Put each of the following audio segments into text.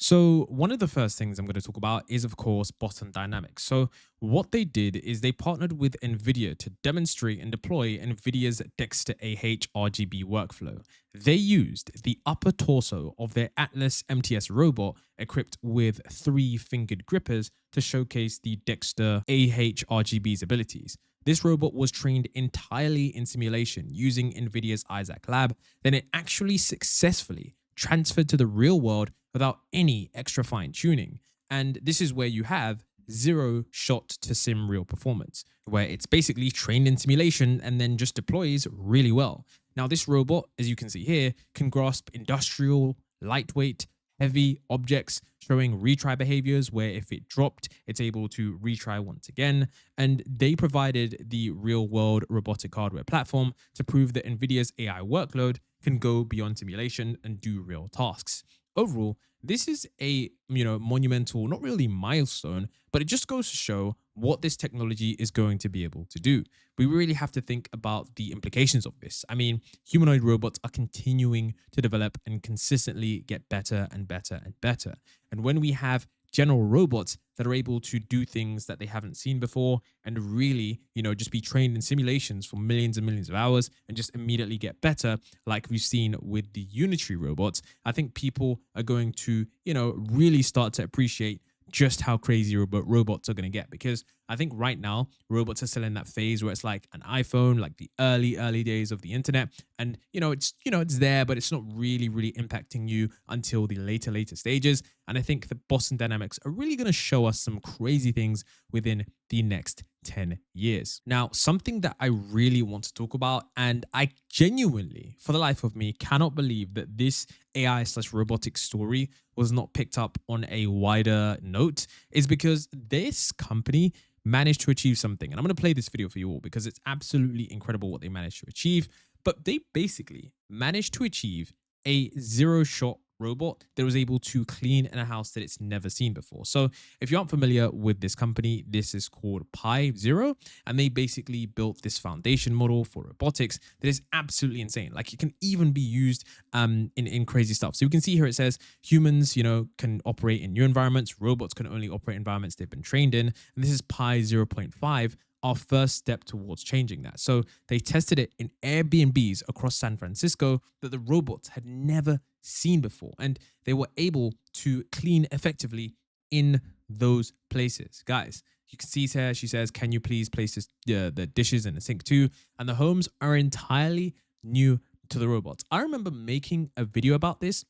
So one of the first things I'm going to talk about is, of course, Boston Dynamics. So what they did is they partnered with NVIDIA to demonstrate and deploy NVIDIA's Dexter AH RGB workflow. They used the upper torso of their Atlas MTS robot equipped with three-fingered grippers to showcase the Dexter AH RGB's abilities. This robot was trained entirely in simulation using NVIDIA's Isaac Lab. Then it actually successfully transferred to the real world without any extra fine tuning. And this is where you have zero shot to sim real performance, where it's basically trained in simulation and then just deploys really well. Now, this robot, as you can see here, can grasp industrial, lightweight, heavy objects, showing retry behaviors where if it dropped, it's able to retry once again. And they provided the real world robotic hardware platform to prove that NVIDIA's AI workload can go beyond simulation and do real tasks. Overall, this is a monumental, not really milestone, but it just goes to show what this technology is going to be able to do. We really have to think about the implications of this. I mean, humanoid robots are continuing to develop and consistently get better and better and better. And when we have general robots that are able to do things that they haven't seen before and really, just be trained in simulations for millions and millions of hours and just immediately get better, like we've seen with the Unitary robots, I think people are going to, really start to appreciate just how crazy robots are going to get, because I think right now robots are still in that phase where it's like an iPhone, like the early days of the internet, and it's there, but it's not really impacting you until the later stages. And I think the Boston Dynamics are really going to show us some crazy things within the next 10 years. Now, something that I really want to talk about, and I genuinely, for the life of me, cannot believe that this AI/robotics story was not picked up on a wider note, is because this company managed to achieve something. And I'm going to play this video for you all because it's absolutely incredible what they managed to achieve. But they basically managed to achieve a zero-shot robot that was able to clean in a house that it's never seen before. So if you aren't familiar with this company, this is called Pi Zero, and they basically built this foundation model for robotics that is absolutely insane. Like, it can even be used in crazy stuff. So you can see here it says humans, can operate in new environments. Robots can only operate in environments they've been trained in. And this is Pi 0.5. Our first step towards changing that. So they tested it in Airbnbs across San Francisco that the robots had never seen before. And they were able to clean effectively in those places. Guys, you can see here, she says, can you please place the dishes in the sink too? And the homes are entirely new to the robots. I remember making a video about this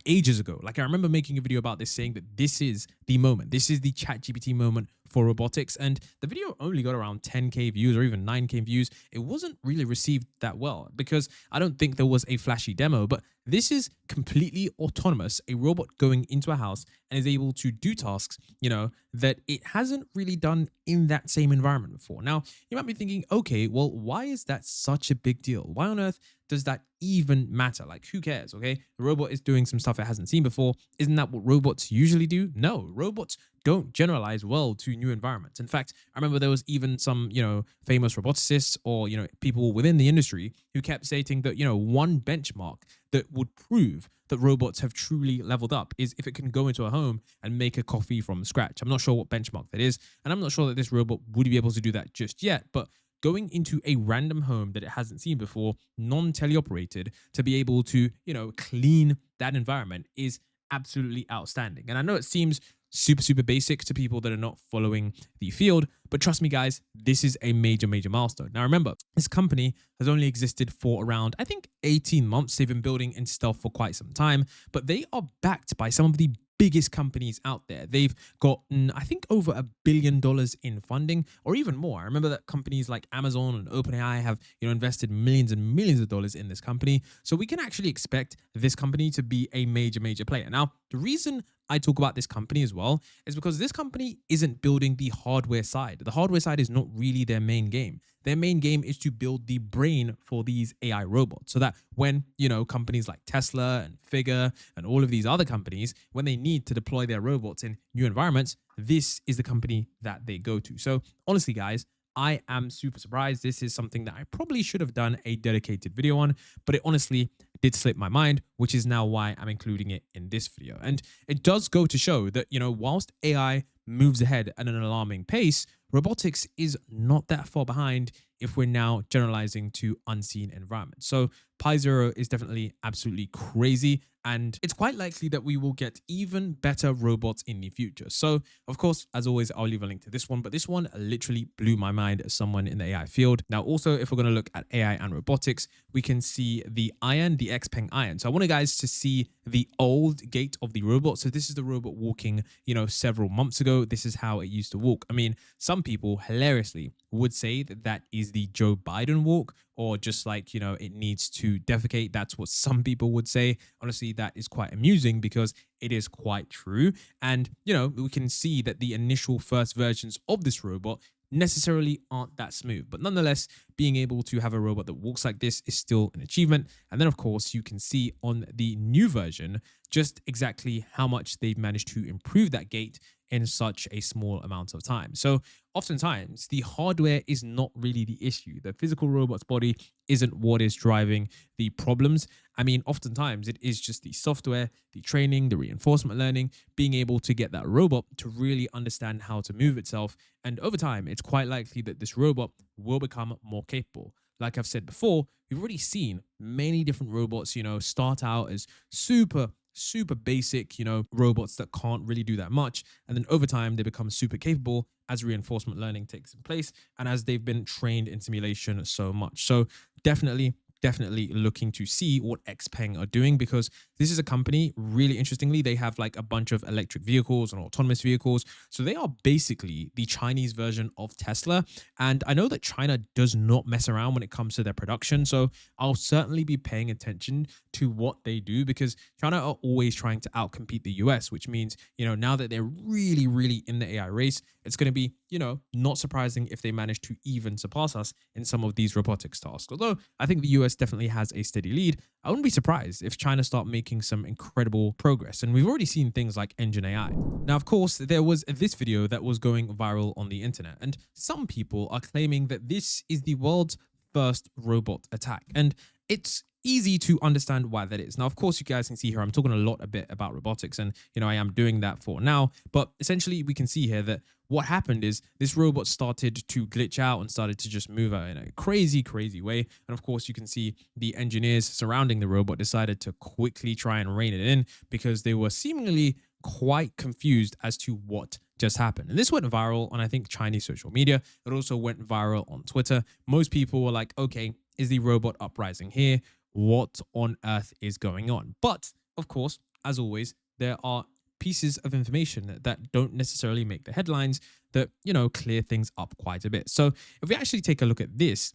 ages ago. Like, I remember making a video about this, saying that this is the moment. This is the ChatGPT moment for robotics. And the video only got around 10K views or even 9K views. It wasn't really received that well because I don't think there was a flashy demo, but this is completely autonomous, a robot going into a house and is able to do tasks, that it hasn't really done in that same environment before. Now, you might be thinking, okay, well, why is that such a big deal? Why on earth does that even matter? Like, who cares? Okay, the robot is doing some stuff it hasn't seen before. Isn't that what robots usually do? No, robots don't generalize well to new environments. In fact, I remember there was even some, famous roboticists or, people within the industry who kept stating that, one benchmark that would prove that robots have truly leveled up is if it can go into a home and make a coffee from scratch. I'm not sure what benchmark that is, and I'm not sure that this robot would be able to do that just yet, but going into a random home that it hasn't seen before, non-teleoperated, to be able to, clean that environment is absolutely outstanding. And I know it seems super basic to people that are not following the field, but trust me, guys, this is a major milestone. Now, remember, this company has only existed for around, I think, 18 months. They've been building in stealth for quite some time, but they are backed by some of the biggest companies out there. They've gotten, I think, over $1 billion in funding, or even more. I remember that companies like Amazon and OpenAI have, invested millions and millions of dollars in this company. So we can actually expect this company to be a major player. Now, the reason I talk about this company as well is because this company isn't building the hardware side. The hardware side is not really their main game. Their main game is to build the brain for these AI robots so that when, companies like Tesla and Figure and all of these other companies, when they need to deploy their robots in new environments, this is the company that they go to. So honestly, guys, I am super surprised. This is something that I probably should have done a dedicated video on, but it honestly did slip my mind, which is now why I'm including it in this video. And it does go to show that, whilst AI moves ahead at an alarming pace, robotics is not that far behind if we're now generalizing to unseen environments. So Pi Zero is definitely absolutely crazy, and it's quite likely that we will get even better robots in the future. So, of course, as always, I'll leave a link to this one, but this one literally blew my mind as someone in the AI field. Now, also, if we're going to look at AI and robotics, we can see the Iron, the XPeng Iron. So I want you guys to see the old gait of the robot. So this is the robot walking, several months ago. This is how it used to walk. I mean, some people hilariously would say that that is the Joe Biden walk, or just like, it needs to defecate. That's what some people would say. Honestly, that is quite amusing because it is quite true. And, we can see that the initial first versions of this robot necessarily aren't that smooth. But nonetheless, being able to have a robot that walks like this is still an achievement. And then, of course, you can see on the new version just exactly how much they've managed to improve that gait in such a small amount of time. So oftentimes the hardware is not really the issue. The physical robot's body isn't what is driving the problems. I mean, oftentimes it is just the software, the training, the reinforcement learning, being able to get that robot to really understand how to move itself. And over time, it's quite likely that this robot will become more capable. Like I've said before, we've already seen many different robots, start out as super basic, robots that can't really do that much. And then over time, they become super capable as reinforcement learning takes place and as they've been trained in simulation so much. So definitely looking to see what XPeng are doing, because this is a company, really interestingly, they have like a bunch of electric vehicles and autonomous vehicles. So they are basically the Chinese version of Tesla. And I know that China does not mess around when it comes to their production. So I'll certainly be paying attention to what they do, because China are always trying to outcompete the US, which means, now that they're really in the AI race, it's going to be, not surprising if they manage to even surpass us in some of these robotics tasks. Although I think the US definitely has a steady lead, I wouldn't be surprised if China start making some incredible progress. And we've already seen things like Engine AI. Now, of course, there was this video that was going viral on the internet, and some people are claiming that this is the world's first robot attack. And it's easy to understand why that is. Now, of course, you guys can see here, I'm talking a bit about robotics, and, I am doing that for now. But essentially, we can see here that what happened is this robot started to glitch out and started to just move out in a crazy way. And of course, you can see the engineers surrounding the robot decided to quickly try and rein it in, because they were seemingly quite confused as to what just happened. And this went viral on, I think, Chinese social media. It also went viral on Twitter. Most people were like, okay, is the robot uprising here? What on earth is going on? But of course, as always, there are pieces of information that don't necessarily make the headlines that, clear things up quite a bit. So if we actually take a look at this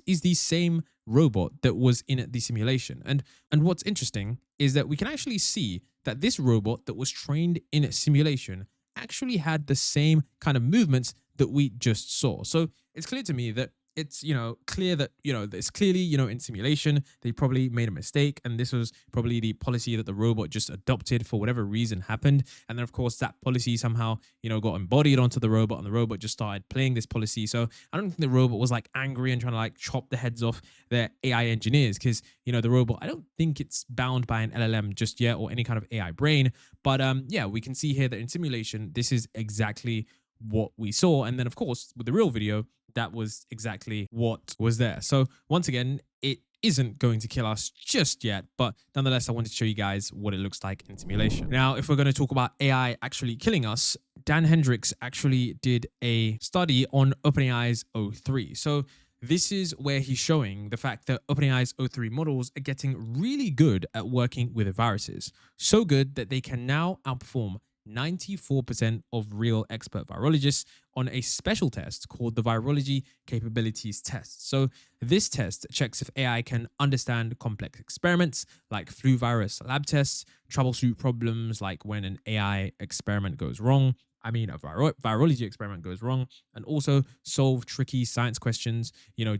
is the same robot that was in the simulation. And what's interesting is that we can actually see that this robot that was trained in simulation actually had the same kind of movements that we just saw. So it's clear to me that it's, clear that, it's clearly, in simulation, they probably made a mistake. And this was probably the policy that the robot just adopted for whatever reason happened. And then, of course, that policy somehow, got embodied onto the robot, and the robot just started playing this policy. So I don't think the robot was like angry and trying to like chop the heads off their AI engineers, because, the robot, I don't think it's bound by an LLM just yet, or any kind of AI brain. But yeah, we can see here that in simulation, this is exactly what we saw. And then, of course, with the real video, that was exactly what was there. So once again, it isn't going to kill us just yet, but nonetheless, I wanted to show you guys what it looks like in simulation. Now, if we're going to talk about AI actually killing us, Dan Hendricks actually did a study on OpenAI's O3. So this is where he's showing the fact that OpenAI's O3 models are getting really good at working with viruses. So good that they can now outperform 94% of real expert virologists on a special test called the Virology Capabilities Test. So this test checks if AI can understand complex experiments like flu virus lab tests, troubleshoot problems like when an AI experiment goes wrong, a virology experiment goes wrong, and also solve tricky science questions,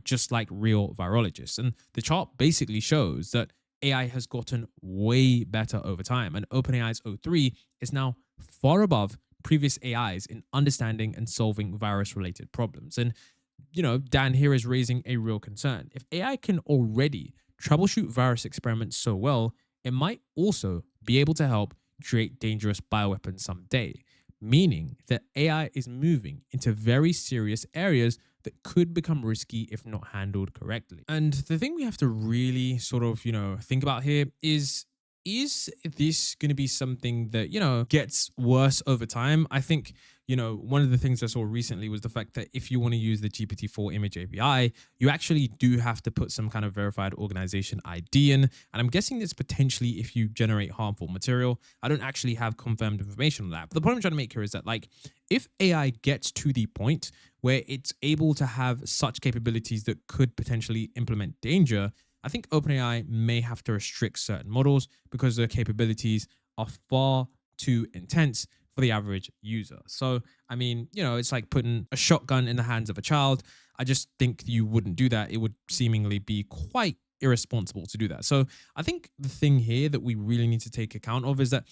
just like real virologists. And the chart basically shows that AI has gotten way better over time, and OpenAI's O3 is now far above previous AIs in understanding and solving virus-related problems. And, Dan here is raising a real concern. If AI can already troubleshoot virus experiments so well, it might also be able to help create dangerous bioweapons someday, meaning that AI is moving into very serious areas that could become risky if not handled correctly. And the thing we have to really sort of, think about here is this going to be something that, gets worse over time? I think, one of the things I saw recently was the fact that if you want to use the GPT-4 image API, you actually do have to put some kind of verified organization ID in. And I'm guessing it's potentially if you generate harmful material. I don't actually have confirmed information on that. But the point I'm trying to make here is that, like, if AI gets to the point where it's able to have such capabilities that could potentially implement danger, I think OpenAI may have to restrict certain models because their capabilities are far too intense for the average user. So, I mean, it's like putting a shotgun in the hands of a child. I just think you wouldn't do that. It would seemingly be quite irresponsible to do that. So I think the thing here that we really need to take account of is that,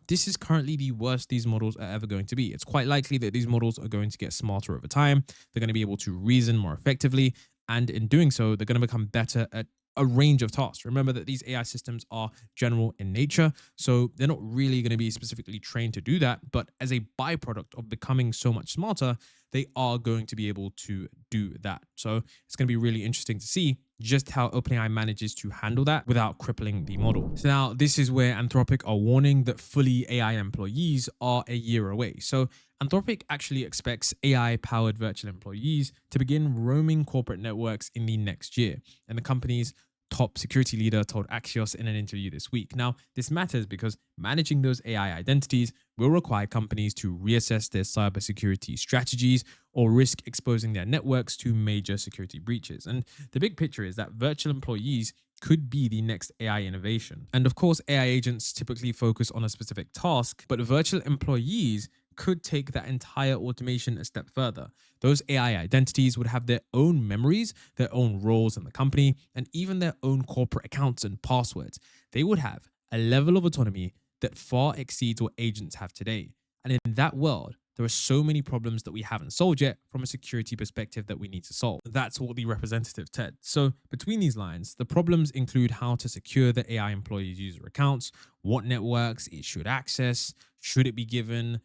this is currently the worst these models are ever going to be. It's quite likely that these models are going to get smarter over time. They're going to be able to reason more effectively. And in doing so, they're going to become better at a range of tasks. Remember that these AI systems are general in nature, so they're not really going to be specifically trained to do that. But as a byproduct of becoming so much smarter, they are going to be able to do that. So it's going to be really interesting to see just how OpenAI manages to handle that without crippling the model. So now this is where Anthropic are warning that fully AI employees are a year away. So Anthropic actually expects AI-powered virtual employees to begin roaming corporate networks in the next year. And the company's top security leader told Axios in an interview this week. Now, this matters because managing those AI identities will require companies to reassess their cybersecurity strategies or risk exposing their networks to major security breaches. And the big picture is that virtual employees could be the next AI innovation. And of course, AI agents typically focus on a specific task, but virtual employees could take that entire automation a step further. Those AI identities would have their own memories, their own roles in the company, and even their own corporate accounts and passwords. They would have a level of autonomy that far exceeds what agents have today. And in that world, there are so many problems that we haven't solved yet from a security perspective that we need to solve. That's what the representative said. So between these lines, the problems include how to secure the AI employees' user accounts, what networks it should access, should it be given,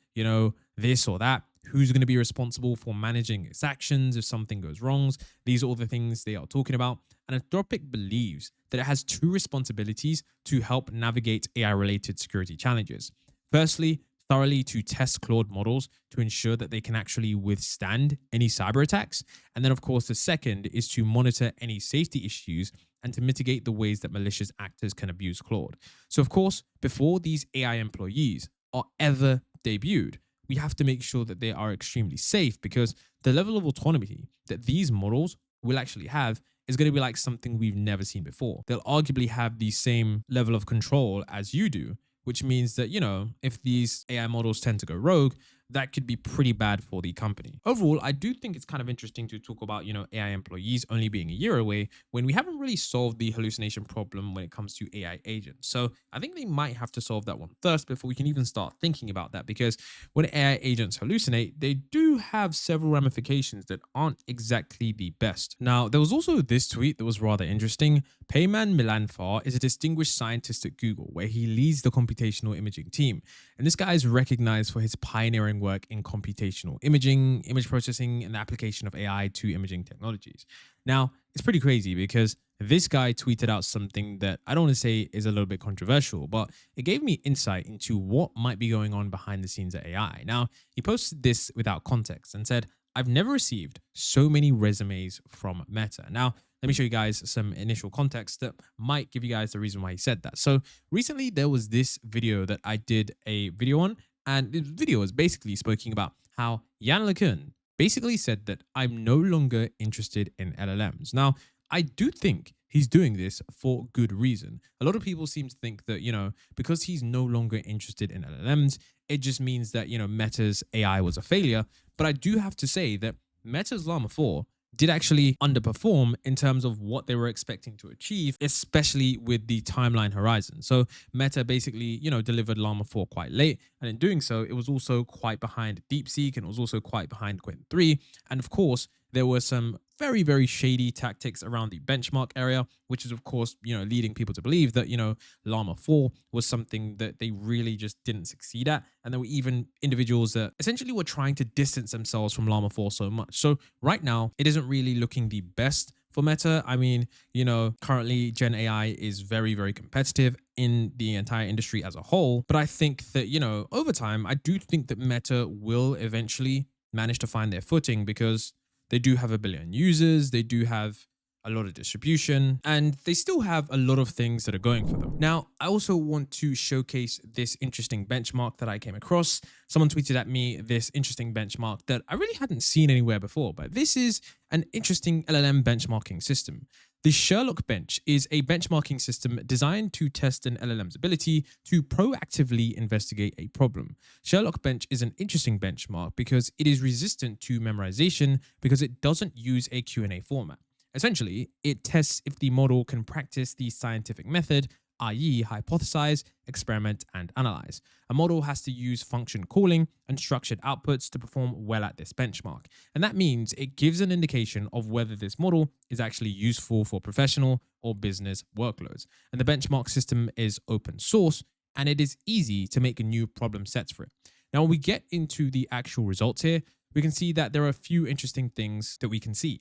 this or that, who's going to be responsible for managing its actions if something goes wrong. These are all the things they are talking about. And Anthropic believes that it has two responsibilities to help navigate AI-related security challenges. Firstly, thoroughly to test Claude models to ensure that they can actually withstand any cyber attacks. And then, of course, the second is to monitor any safety issues and to mitigate the ways that malicious actors can abuse Claude. So, of course, before these AI employees are ever debuted, we have to make sure that they are extremely safe, because the level of autonomy that these models will actually have is going to be like something we've never seen before. They'll arguably have the same level of control as you do, which means that, if these AI models tend to go rogue, that could be pretty bad for the company. Overall, I do think it's kind of interesting to talk about, AI employees only being a year away when we haven't really solved the hallucination problem when it comes to AI agents. So I think they might have to solve that one first before we can even start thinking about that, because when AI agents hallucinate, they do have several ramifications that aren't exactly the best. Now, there was also this tweet that was rather interesting. Payman Milanfar is a distinguished scientist at Google, where he leads the computational imaging team. And this guy is recognized for his pioneering work in computational imaging, image processing, and the application of AI to imaging technologies. Now, it's pretty crazy because this guy tweeted out something that I don't want to say is a little bit controversial, but it gave me insight into what might be going on behind the scenes at AI. Now, he posted this without context and said, "I've never received so many resumes from Meta." Now, let me show you guys some initial context that might give you guys the reason why he said that. So recently there was this video that I did a video on, and this video was basically speaking about how Jan LeCun basically said that I'm no longer interested in LLMs. Now, I do think he's doing this for good reason. A lot of people seem to think that, because he's no longer interested in LLMs, it just means that, Meta's AI was a failure. But I do have to say that Meta's Llama 4 did actually underperform in terms of what they were expecting to achieve, especially with the timeline horizon. So Meta basically, delivered Llama 4 quite late. And in doing so, it was also quite behind DeepSeek, and it was also quite behind Quinn 3. And of course, there were some very, very shady tactics around the benchmark area, which is, of course, leading people to believe that, Llama 4 was something that they really just didn't succeed at. And there were even individuals that essentially were trying to distance themselves from Llama 4 so much. So right now, it isn't really looking the best for Meta. I mean, currently Gen AI is very, very competitive in the entire industry as a whole. But I think that, over time, I do think that Meta will eventually manage to find their footing because they do have a billion users. They do have a lot of distribution, and they still have a lot of things that are going for them. Now, I also want to showcase this interesting benchmark that I came across. Someone tweeted at me this interesting benchmark that I really hadn't seen anywhere before, but this is an interesting LLM benchmarking system. The Sherlock Bench is a benchmarking system designed to test an LLM's ability to proactively investigate a problem. Sherlock Bench is an interesting benchmark because it is resistant to memorization because it doesn't use a Q&A format. Essentially, it tests if the model can practice the scientific method, i.e. hypothesize, experiment, and analyze. A model has to use function calling and structured outputs to perform well at this benchmark. And that means it gives an indication of whether this model is actually useful for professional or business workloads. And the benchmark system is open source, and it is easy to make new problem sets for it. Now, when we get into the actual results here, we can see that there are a few interesting things that we can see.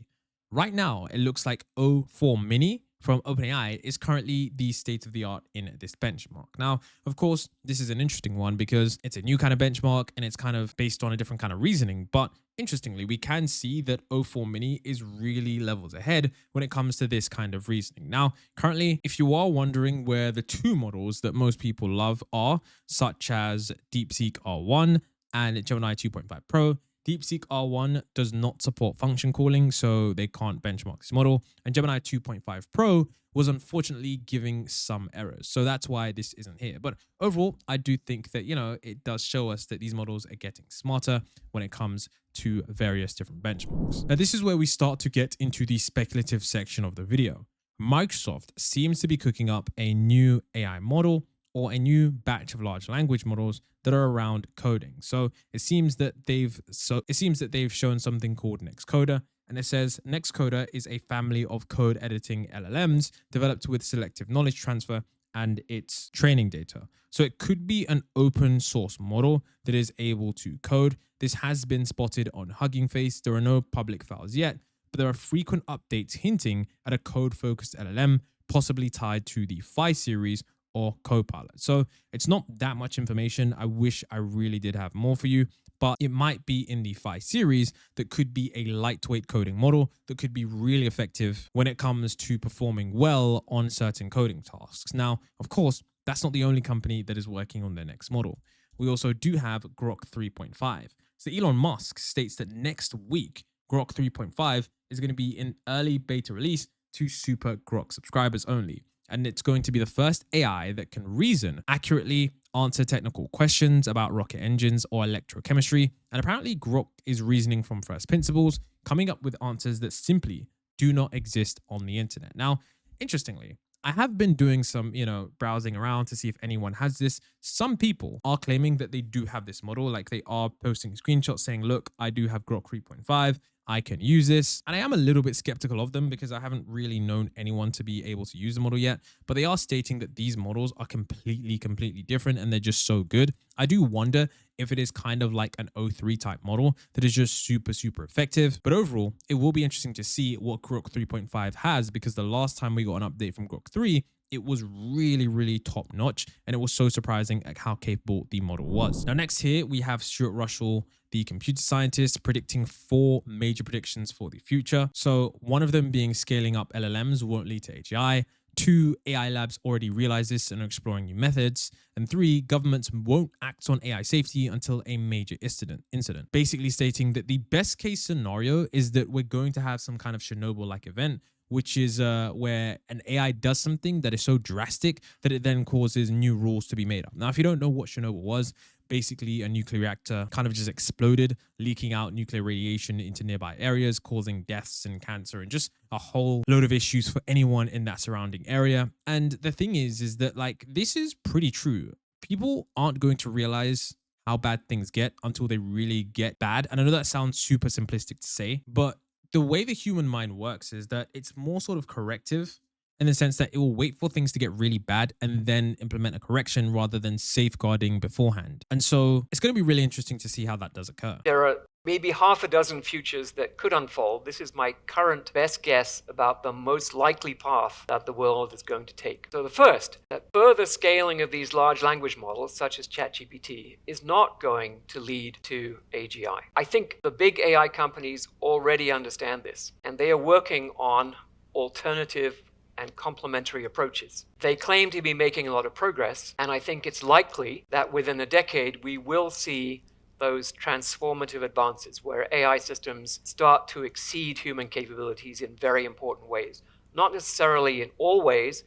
Right now, it looks like O4 Mini from OpenAI is currently the state of the art in this benchmark. Now, of course, this is an interesting one because it's a new kind of benchmark and it's kind of based on a different kind of reasoning. But interestingly, we can see that O4 Mini is really levels ahead when it comes to this kind of reasoning. Now, currently, if you are wondering where the two models that most people love are, such as DeepSeek R1 and Gemini 2.5 Pro, DeepSeek R1 does not support function calling, so they can't benchmark this model. And Gemini 2.5 Pro was unfortunately giving some errors. So that's why this isn't here. But overall, I do think that, it does show us that these models are getting smarter when it comes to various different benchmarks. Now, this is where we start to get into the speculative section of the video. Microsoft seems to be cooking up a new AI model or a new batch of large language models that are around coding. So it seems that they've shown something called Nextcoder, and it says Nextcoder is a family of code editing LLMs developed with selective knowledge transfer and its training data. So it could be an open source model that is able to code. This has been spotted on Hugging Face. There are no public files yet, but there are frequent updates hinting at a code-focused LLM, possibly tied to the Phi series or Copilot. So it's not that much information. I wish I really did have more for you, but it might be in the Phi series that could be a lightweight coding model that could be really effective when it comes to performing well on certain coding tasks. Now, of course, that's not the only company that is working on their next model. We also do have Grok 3.5. So Elon Musk states that next week, Grok 3.5 is going to be in early beta release to Super Grok subscribers only. And it's going to be the first AI that can reason accurately, answer technical questions about rocket engines or electrochemistry. And apparently Grok is reasoning from first principles, coming up with answers that simply do not exist on the internet. Now, interestingly, I have been doing some, browsing around to see if anyone has this. Some people are claiming that they do have this model, like they are posting screenshots saying, look, I do have Grok 3.5. I can use this. And I am a little bit skeptical of them because I haven't really known anyone to be able to use the model yet, but they are stating that these models are completely different and they're just so good. I do wonder if it is kind of like an O3 type model that is just super effective. But overall, it will be interesting to see what Grok 3.5 has, because the last time we got an update from Grok 3, it was really top notch, and it was so surprising at how capable the model was. Now, next here, we have Stuart Russell, the computer scientist, predicting 4 major predictions for the future. So one of them being scaling up LLMs won't lead to AGI. 2, AI labs already realize this and are exploring new methods. And 3, governments won't act on AI safety until a major incident. Basically stating that the best case scenario is that we're going to have some kind of Chernobyl-like event, which is where an AI does something that is so drastic that it then causes new rules to be made up. Now, if you don't know what Chernobyl was, basically a nuclear reactor kind of just exploded, leaking out nuclear radiation into nearby areas, causing deaths and cancer and just a whole load of issues for anyone in that surrounding area. And the thing is that this is pretty true. People aren't going to realize how bad things get until they really get bad. And I know that sounds super simplistic to say, but the way the human mind works is that it's more sort of corrective in the sense that it will wait for things to get really bad and then implement a correction rather than safeguarding beforehand. And so it's going to be really interesting to see how that does occur. There are maybe half a dozen futures that could unfold. This is my current best guess about the most likely path that the world is going to take. So the first, that further scaling of these large language models, such as ChatGPT, is not going to lead to AGI. I think the big AI companies already understand this, and they are working on alternative and complementary approaches. They claim to be making a lot of progress, and I think it's likely that within a decade we will see those transformative advances where AI systems start to exceed human capabilities in very important ways. Not necessarily in all ways,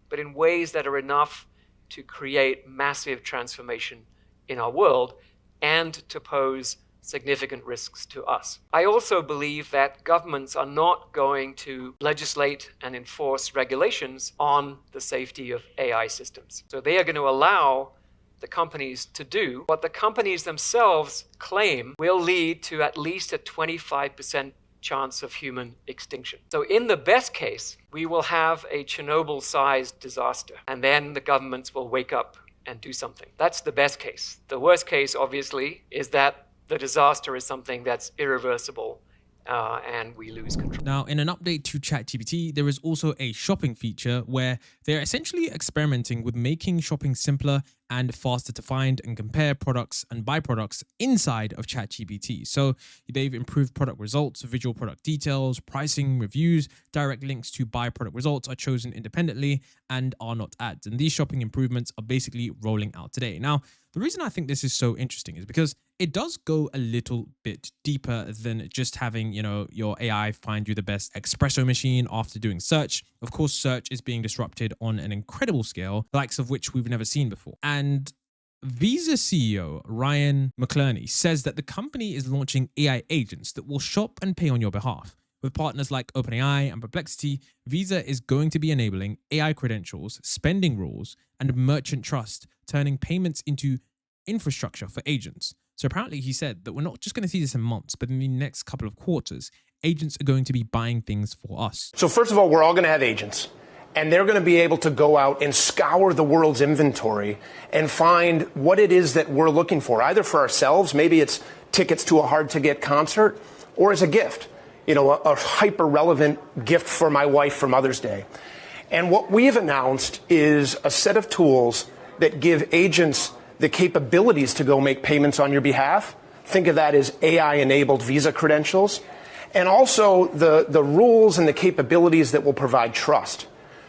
but in ways that are enough to create massive transformation in our world and to pose significant risks to us. I also believe that governments are not going to legislate and enforce regulations on the safety of AI systems. So they are going to allow the companies to do what the companies themselves claim will lead to at least a 25% chance of human extinction. So in the best case, we will have a Chernobyl-sized disaster, and then the governments will wake up and do something. That's the best case. The worst case, obviously, is that the disaster is something that's irreversible and we lose control. Now, in an update to ChatGPT, there is also a shopping feature where they're essentially experimenting with making shopping simpler and faster to find and compare products and buy products inside of ChatGPT. So they've improved product results, visual product details, pricing, reviews, direct links to buy product results are chosen independently and are not ads. And these shopping improvements are basically rolling out today. Now, the reason I think this is so interesting is because it does go a little bit deeper than just having, your AI find you the best espresso machine after doing search. Of course, search is being disrupted on an incredible scale, the likes of which we've never seen before. And Visa CEO Ryan McClerney says that the company is launching AI agents that will shop and pay on your behalf. With partners like OpenAI and Perplexity, Visa is going to be enabling AI credentials, spending rules, and merchant trust, turning payments into infrastructure for agents. So apparently he said that we're not just going to see this in months, but in the next couple of quarters, agents are going to be buying things for us. So first of all, we're all going to have agents, and they're going to be able to go out and scour the world's inventory and find what it is that we're looking for, either for ourselves, maybe it's tickets to a hard-to-get concert, or as a gift, a hyper-relevant gift for my wife for Mother's Day. And what we've announced is a set of tools that give agents the capabilities to go make payments on your behalf. Think of that as AI-enabled Visa credentials. And also the rules and the capabilities that will provide trust.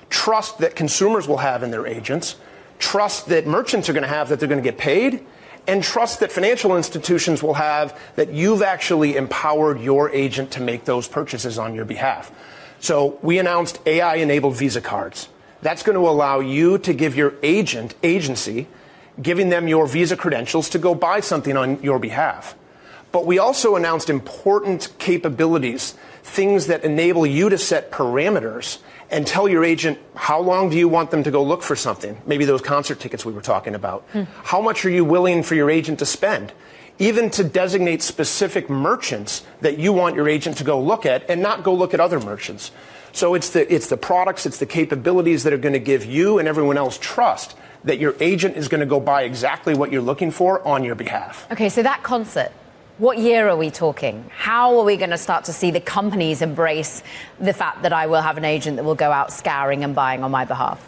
Trust that consumers will have in their agents. Trust that merchants are going to have that they're going to get paid. And trust that financial institutions will have that you've actually empowered your agent to make those purchases on your behalf. So we announced AI-enabled Visa cards. That's going to allow you to give your agency, giving them your Visa credentials to go buy something on your behalf. But we also announced important capabilities, things that enable you to set parameters and tell your agent how long do you want them to go look for something, maybe those concert tickets we were talking about. How much are you willing for your agent to spend? Even to designate specific merchants that you want your agent to go look at and not go look at other merchants. So it's the products, it's the capabilities that are going to give you and everyone else trust that your agent is going to go buy exactly what you're looking for on your behalf. Okay, so that concert, what year are we talking? How are we going to start to see the companies embrace the fact that I will have an agent that will go out scouring and buying on my behalf?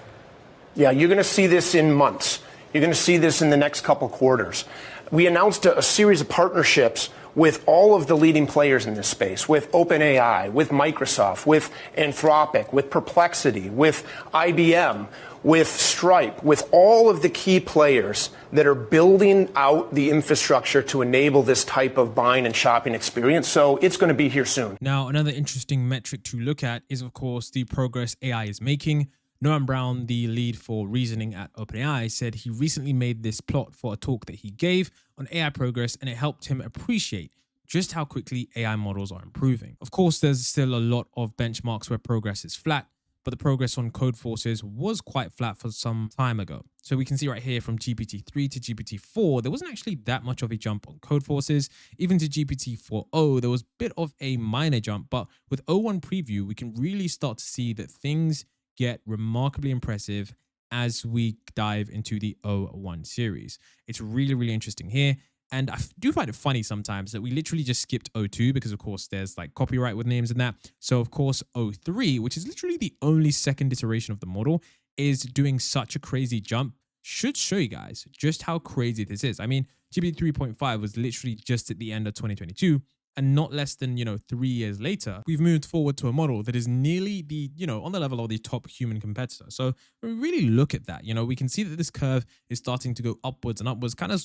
Yeah, you're going to see this in months. You're going to see this in the next couple quarters. We announced a series of partnerships with all of the leading players in this space, with OpenAI, with Microsoft, with Anthropic, with Perplexity, with IBM, with Stripe, with all of the key players that are building out the infrastructure to enable this type of buying and shopping experience. So it's going to be here soon. Now, another interesting metric to look at is, of course, the progress AI is making. Noam Brown, the lead for reasoning at OpenAI, said he recently made this plot for a talk that he gave on AI progress, and it helped him appreciate just how quickly AI models are improving. Of course, there's still a lot of benchmarks where progress is flat, but the progress on code forces was quite flat for some time ago. So we can see right here from GPT-3 to GPT-4, there wasn't actually that much of a jump on code forces. Even to GPT-4o, there was a bit of a minor jump, but with O1 preview, we can really start to see that things get remarkably impressive as we dive into the O1 series. It's really, really interesting here. And I do find it funny sometimes that we literally just skipped O2 because, of course, there's like copyright with names and that. So, of course, O3, which is literally the only second iteration of the model, is doing such a crazy jump. Should show you guys just how crazy this is. I mean, GPT 3.5 was literally just at the end of 2022. And not less than, 3 years later, we've moved forward to a model that is nearly the, on the level of the top human competitor. So when we really look at that, we can see that this curve is starting to go upwards and upwards, kind of,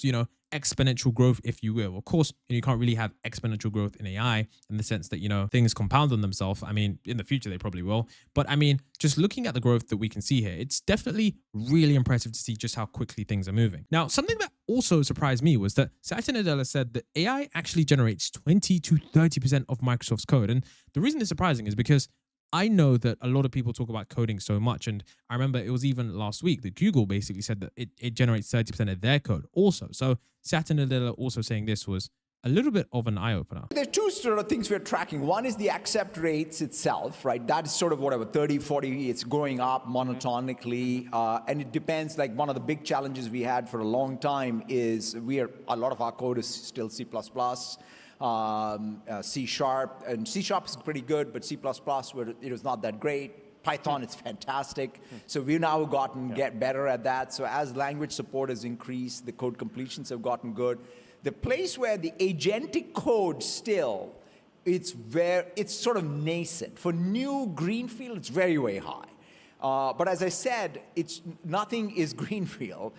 exponential growth, if you will. Of course, you can't really have exponential growth in AI in the sense that, things compound on themselves. I mean, in the future, they probably will. But I mean, just looking at the growth that we can see here, it's definitely really impressive to see just how quickly things are moving. Now, something that also surprised me was that Satya Nadella said that AI actually generates 20 to 30% of Microsoft's code. And the reason it's surprising is because I know that a lot of people talk about coding so much. And I remember it was even last week that Google basically said that it generates 30% of their code also. So Satya Nadella also saying this was a little bit of an eye-opener. There are two sort of things we're tracking. One is the accept rates itself, right? That's sort of whatever, 30, 40, it's going up monotonically. And it depends, like one of the big challenges we had for a long time is a lot of our code is still C++, C Sharp, and C Sharp is pretty good, but C++ it was not that great. Python is fantastic. So we've now get better at that. So as language support has increased, the code completions have gotten good. The place where the agentic code still, it's sort of nascent. For new greenfield, it's very, very high. But as I said, nothing is greenfield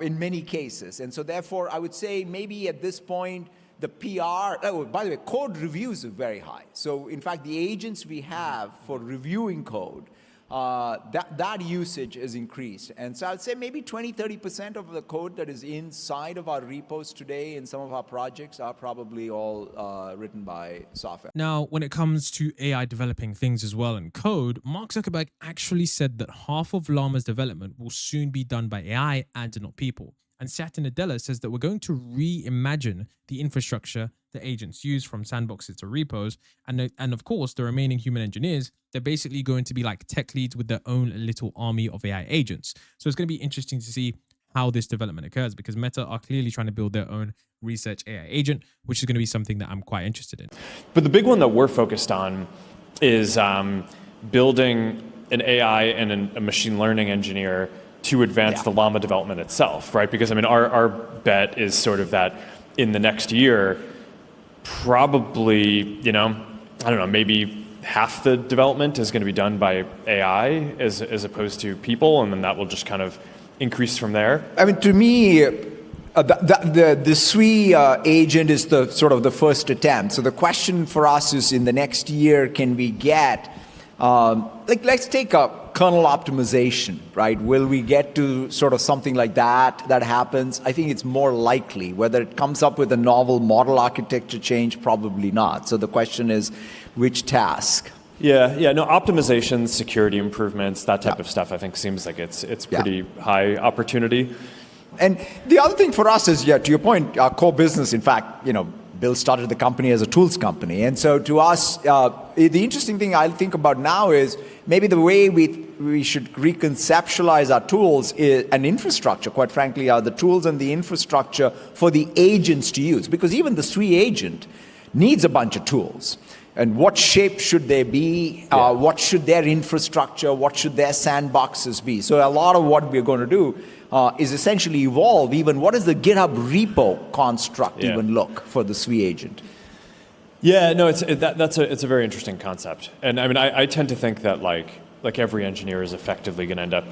in many cases. And so therefore, I would say maybe at this point, the PR, by the way, code reviews are very high. So in fact, the agents we have for reviewing code, that usage is increased. And so I'd say maybe 20, 30% of the code that is inside of our repos today in some of our projects are probably all written by software. Now, when it comes to AI developing things as well in code, Mark Zuckerberg actually said that half of Llama's development will soon be done by AI and not people. And Satya Nadella says that we're going to reimagine the infrastructure that agents use, from sandboxes to repos. And of course, the remaining human engineers, they're basically going to be like tech leads with their own little army of AI agents. So it's going to be interesting to see how this development occurs, because Meta are clearly trying to build their own research AI agent, which is going to be something that I'm quite interested in. But the big one that we're focused on is building an AI and a machine learning engineer to advance the Llama development itself, right? Because I mean, our bet is sort of that in the next year, probably, I don't know, maybe half the development is going to be done by AI as opposed to people, and then that will just kind of increase from there. I mean, to me, the SWE agent is the sort of the first attempt. So the question for us is, in the next year, can we get, let's take a kernel optimization, right? Will we get to sort of something like that happens? I think it's more likely. Whether it comes up with a novel model architecture change, probably not. So the question is, which task? Yeah, no, optimization, security improvements, that type of stuff, I think seems like it's pretty high opportunity. And the other thing for us is, to your point, our core business, in fact, Bill started the company as a tools company. And so to us, the interesting thing I think about now is maybe the way we should reconceptualize our tools and infrastructure, quite frankly, are the tools and the infrastructure for the agents to use. Because even the SWE agent needs a bunch of tools. And what shape should they be? What should their infrastructure, what should their sandboxes be? So a lot of what we're going to do is essentially evolve even what is the GitHub repo construct even look for the SWE agent. Yeah, no, it's a very interesting concept. And I mean, I tend to think that like every engineer is effectively going to end up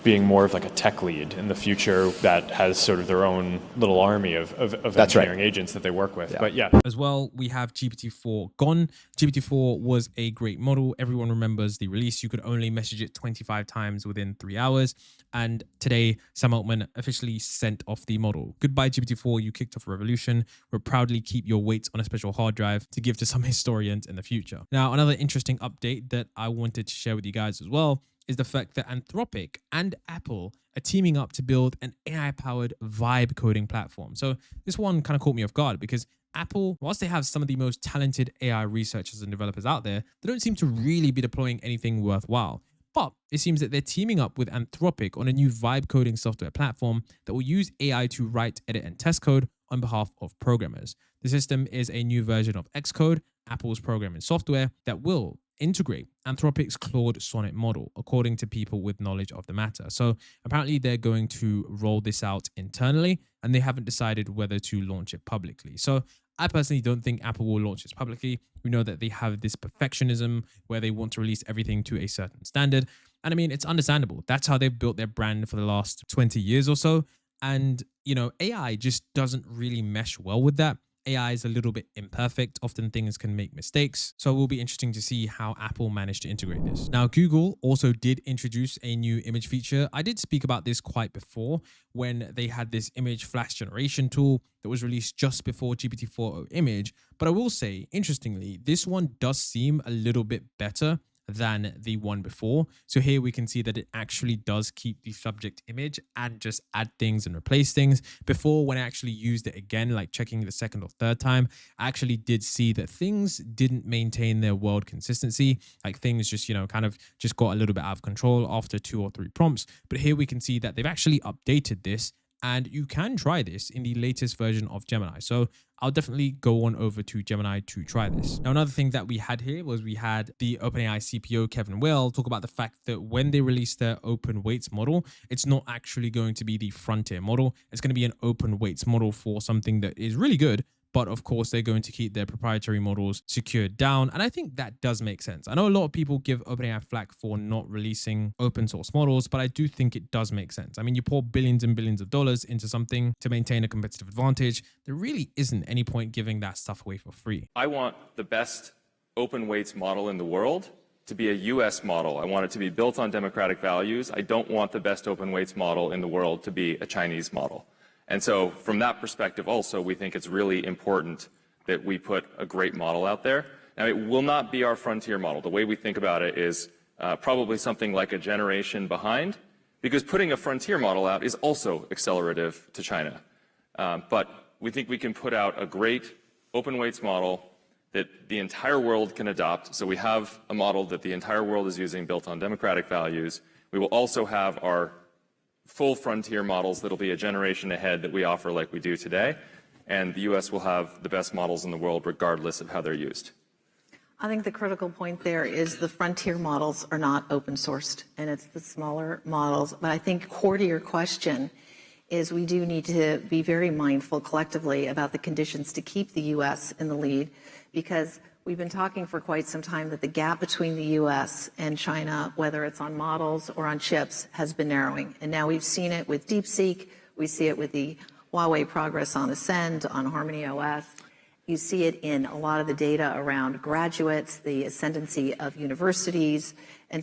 being more of like a tech lead in the future that has sort of their own little army of engineering agents that they work with. But yeah. As well, we have GPT-4 gone. GPT-4 was a great model. Everyone remembers the release. You could only message it 25 times within 3 hours. And today, Sam Altman officially sent off the model. Goodbye, GPT-4. You kicked off a revolution. We'll proudly keep your weight on a special hard drive to give to some historians in the future. Now, another interesting update that I wanted to share with you guys as well is the fact that Anthropic and Apple are teaming up to build an AI-powered vibe coding platform. So this one kind of caught me off guard because Apple, whilst they have some of the most talented AI researchers and developers out there, they don't seem to really be deploying anything worthwhile. But it seems that they're teaming up with Anthropic on a new vibe coding software platform that will use AI to write, edit, and test code on behalf of programmers. The system is a new version of Xcode, Apple's programming software, that will integrate Anthropic's Claude Sonnet model, according to people with knowledge of the matter. So apparently they're going to roll this out internally, and they haven't decided whether to launch it publicly. So I personally don't think Apple will launch this publicly. We know that they have this perfectionism where they want to release everything to a certain standard. And I mean, it's understandable. That's how they've built their brand for the last 20 years or so. And, you know, AI just doesn't really mesh well with that. AI is a little bit imperfect. Often things can make mistakes. So it will be interesting to see how Apple managed to integrate this. Now, Google also did introduce a new image feature. I did speak about this quite before when they had this image flash generation tool that was released just before GPT-4o image. But I will say, interestingly, this one does seem a little bit better than the one before. So here we can see that it actually does keep the subject image and just add things and replace things. Before, when I actually used it again, like checking the second or third time, I actually did see that things didn't maintain their world consistency. Like things just, you know, kind of just got a little bit out of control after 2 or 3 prompts. But here we can see that they've actually updated this, and you can try this in the latest version of Gemini. So I'll definitely go on over to Gemini to try this. Now, another thing that we had here was we had the OpenAI CPO, Kevin Weil, talk about the fact that when they release their open weights model, it's not actually going to be the frontier model. It's going to be an open weights model for something that is really good. But of course, they're going to keep their proprietary models secured down. And I think that does make sense. I know a lot of people give OpenAI flack for not releasing open source models, but I do think it does make sense. I mean, you pour billions and billions of dollars into something to maintain a competitive advantage. There really isn't any point giving that stuff away for free. I want the best open weights model in the world to be a US model. I want it to be built on democratic values. I don't want the best open weights model in the world to be a Chinese model. And so from that perspective also, we think it's really important that we put a great model out there. Now, it will not be our frontier model. The way we think about it is probably something like a generation behind, because putting a frontier model out is also accelerative to China. But we think we can put out a great open weights model that the entire world can adopt. So we have a model that the entire world is using built on democratic values. We will also have our full frontier models that'll be a generation ahead that we offer like we do today. And the US will have the best models in the world regardless of how they're used. I think the critical point there is the frontier models are not open sourced, and it's the smaller models. But I think core to your question is we do need to be very mindful collectively about the conditions to keep the US in the lead, because we've been talking for quite some time that the gap between the US and China, whether it's on models or on chips, has been narrowing. And now we've seen it with DeepSeek. We see it with the Huawei progress on Ascend, on Harmony OS. You see it in a lot of the data around graduates, the ascendancy of universities. And